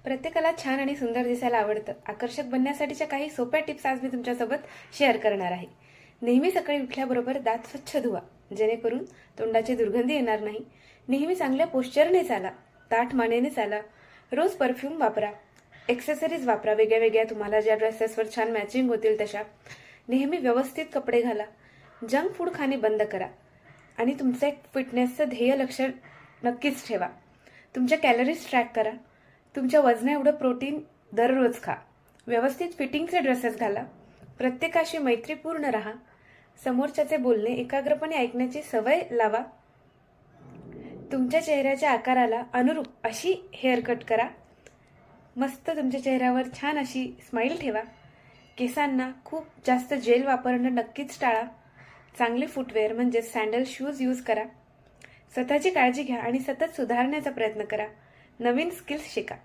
प्रत्येकाला छान आणि सुंदर दिसायला आवडतं. आकर्षक बनण्यासाठीच्या काही सोप्या टिप्स आज मी तुमच्यासोबत शेअर करणार आहे. नेहमी सकाळी उठल्याबरोबर दात स्वच्छ धुवा, जेणेकरून तोंडाची दुर्गंधी येणार नाही. नेहमी चांगल्या पोश्चरने चाला, ताठ मानेने चाला. रोज परफ्यूम वापरा, एक्सेसरीज वापरा, वेगळ्या वेगळ्या तुम्हाला ज्या ड्रेसेसवर छान मॅचिंग होतील तशा. नेहमी व्यवस्थित कपडे घाला. जंक फूड खाणे बंद करा आणि तुमचं एक फिटनेसचं ध्येय लक्ष नक्कीच ठेवा. तुमच्या कॅलरीज ट्रॅक करा. तुमच्या वजना एवढं प्रोटीन दररोज खा. व्यवस्थित फिटिंगचे ड्रेसेस घाला. प्रत्येकाशी मैत्रीपूर्ण राहा. समोरच्याचे बोलणे एकाग्रपणे ऐकण्याची सवय लावा. तुमच्या चेहऱ्याच्या आकाराला अनुरूप अशी हेअर कट करा. मस्त तुमच्या चेहऱ्यावर छान अशी स्माईल ठेवा. केसांना खूप जास्त जेल वापरणं नक्कीच टाळा. चांगले फुटवेअर म्हणजे सँडल शूज यूज करा. स्वतःची काळजी घ्या आणि सतत सुधारण्याचा प्रयत्न करा. नवीन स्किल्स शिका.